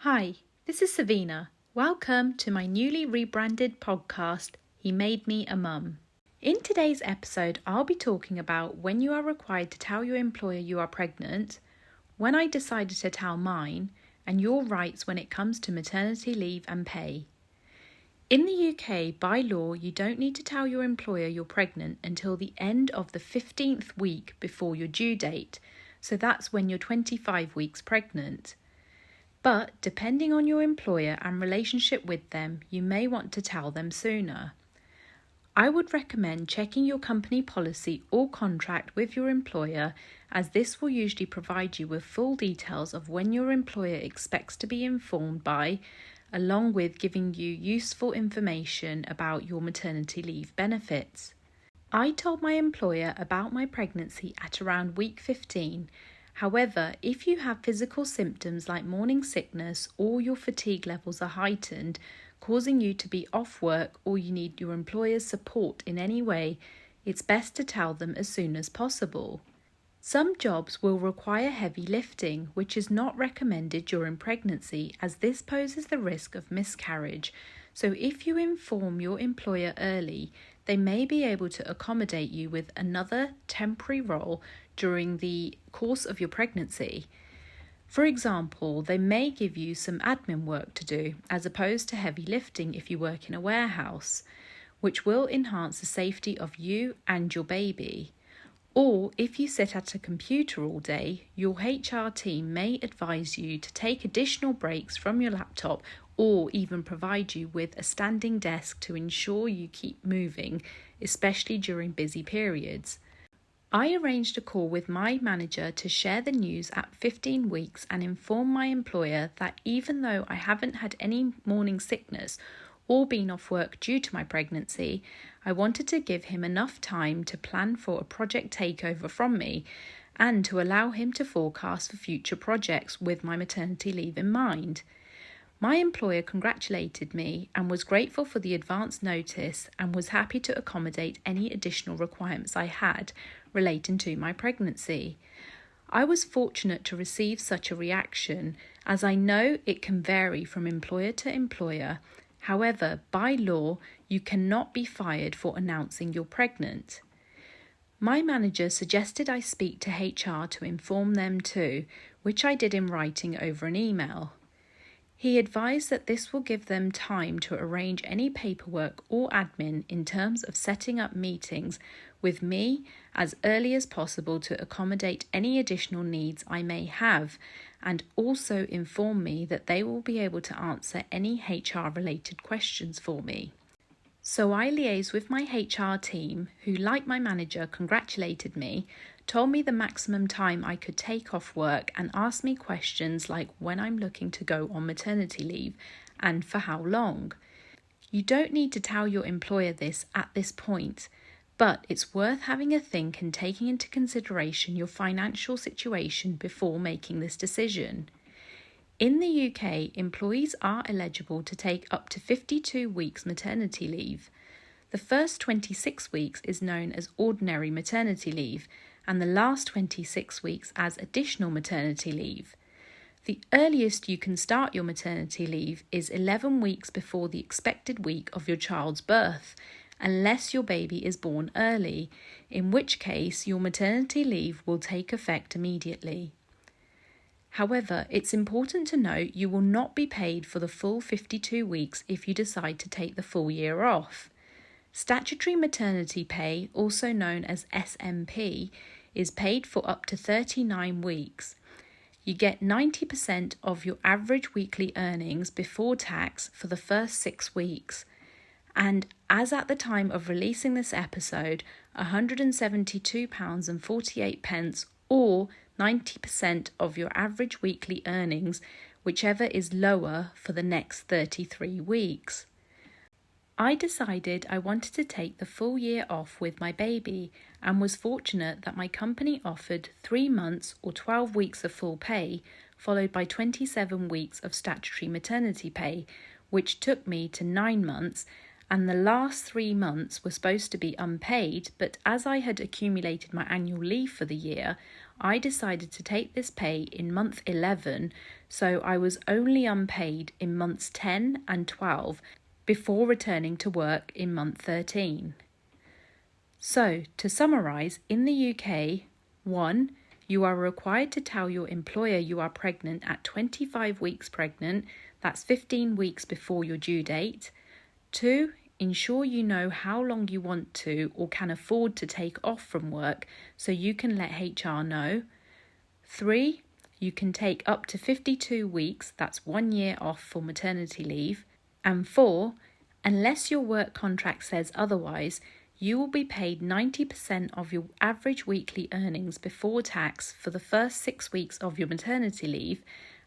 Hi, this is Savina. Welcome to my newly rebranded podcast, He Made Me a Mum. In today's episode, I'll be talking about when you are required to tell your employer you are pregnant, when I decided to tell mine, and your rights when it comes to maternity leave and pay. In the UK, by law, you don't need to tell your employer you're pregnant until the end of the 15th week before your due date, so that's when you're 25 weeks pregnant. But depending on your employer and relationship with them, you may want to tell them sooner. I would recommend checking your company policy or contract with your employer, as this will usually provide you with full details of when your employer expects to be informed by, along with giving you useful information about your maternity leave benefits. I told my employer about my pregnancy at around week 15. However, if you have physical symptoms like morning sickness or your fatigue levels are heightened, causing you to be off work, or you need your employer's support in any way, it's best to tell them as soon as possible. Some jobs will require heavy lifting, which is not recommended during pregnancy, as this poses the risk of miscarriage. So if you inform your employer early, they may be able to accommodate you with another temporary role during the course of your pregnancy. For example, they may give you some admin work to do, as opposed to heavy lifting if you work in a warehouse, which will enhance the safety of you and your baby. Or if you sit at a computer all day, your HR team may advise you to take additional breaks from your laptop, or even provide you with a standing desk to ensure you keep moving, especially during busy periods. I arranged a call with my manager to share the news at 15 weeks and inform my employer that even though I haven't had any morning sickness or been off work due to my pregnancy, I wanted to give him enough time to plan for a project takeover from me and to allow him to forecast for future projects with my maternity leave in mind. My employer congratulated me and was grateful for the advance notice and was happy to accommodate any additional requirements I had relating to my pregnancy. I was fortunate to receive such a reaction, as I know it can vary from employer to employer. However, by law, you cannot be fired for announcing you're pregnant. My manager suggested I speak to HR to inform them too, which I did in writing over an email. He advised that this will give them time to arrange any paperwork or admin in terms of setting up meetings with me as early as possible to accommodate any additional needs I may have, and also inform me that they will be able to answer any HR-related questions for me. So I liaised with my HR team, who, like my manager, congratulated me, told me the maximum time I could take off work, and asked me questions like when I'm looking to go on maternity leave and for how long. You don't need to tell your employer this at this point, but it's worth having a think and taking into consideration your financial situation before making this decision. In the UK, employees are eligible to take up to 52 weeks maternity leave. The first 26 weeks is known as ordinary maternity leave, and the last 26 weeks as additional maternity leave. The earliest you can start your maternity leave is 11 weeks before the expected week of your child's birth, unless your baby is born early, in which case your maternity leave will take effect immediately. However, it's important to note you will not be paid for the full 52 weeks if you decide to take the full year off. Statutory maternity pay, also known as SMP, is paid for up to 39 weeks. You get 90% of your average weekly earnings before tax for the first 6 weeks. And as at the time of releasing this episode, £172.48 or 90% of your average weekly earnings, whichever is lower, for the next 33 weeks. I decided I wanted to take the full year off with my baby, and was fortunate that my company offered 3 months or 12 weeks of full pay, followed by 27 weeks of statutory maternity pay, which took me to 9 months, and the last 3 months were supposed to be unpaid, but as I had accumulated my annual leave for the year, I decided to take this pay in month 11, so I was only unpaid in months 10 and 12 before returning to work in month 13. So, to summarise, in the UK, 1. You are required to tell your employer you are pregnant at 25 weeks pregnant, that's 15 weeks before your due date. 2. Ensure you know how long you want to or can afford to take off from work so you can let HR know. 3. You can take up to 52 weeks, that's 1 year off for maternity leave. And 4. Unless your work contract says otherwise, you will be paid 90% of your average weekly earnings before tax for the first 6 weeks of your maternity leave,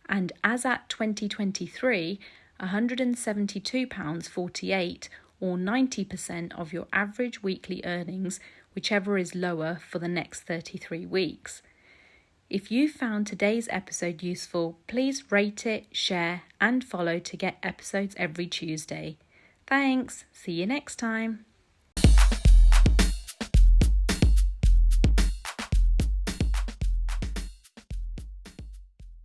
and as at 2023, £172.48 or 90% of your average weekly earnings, whichever is lower, for the next 33 weeks. If you found today's episode useful, please rate it, share, and follow to get episodes every Tuesday. Thanks. See you next time.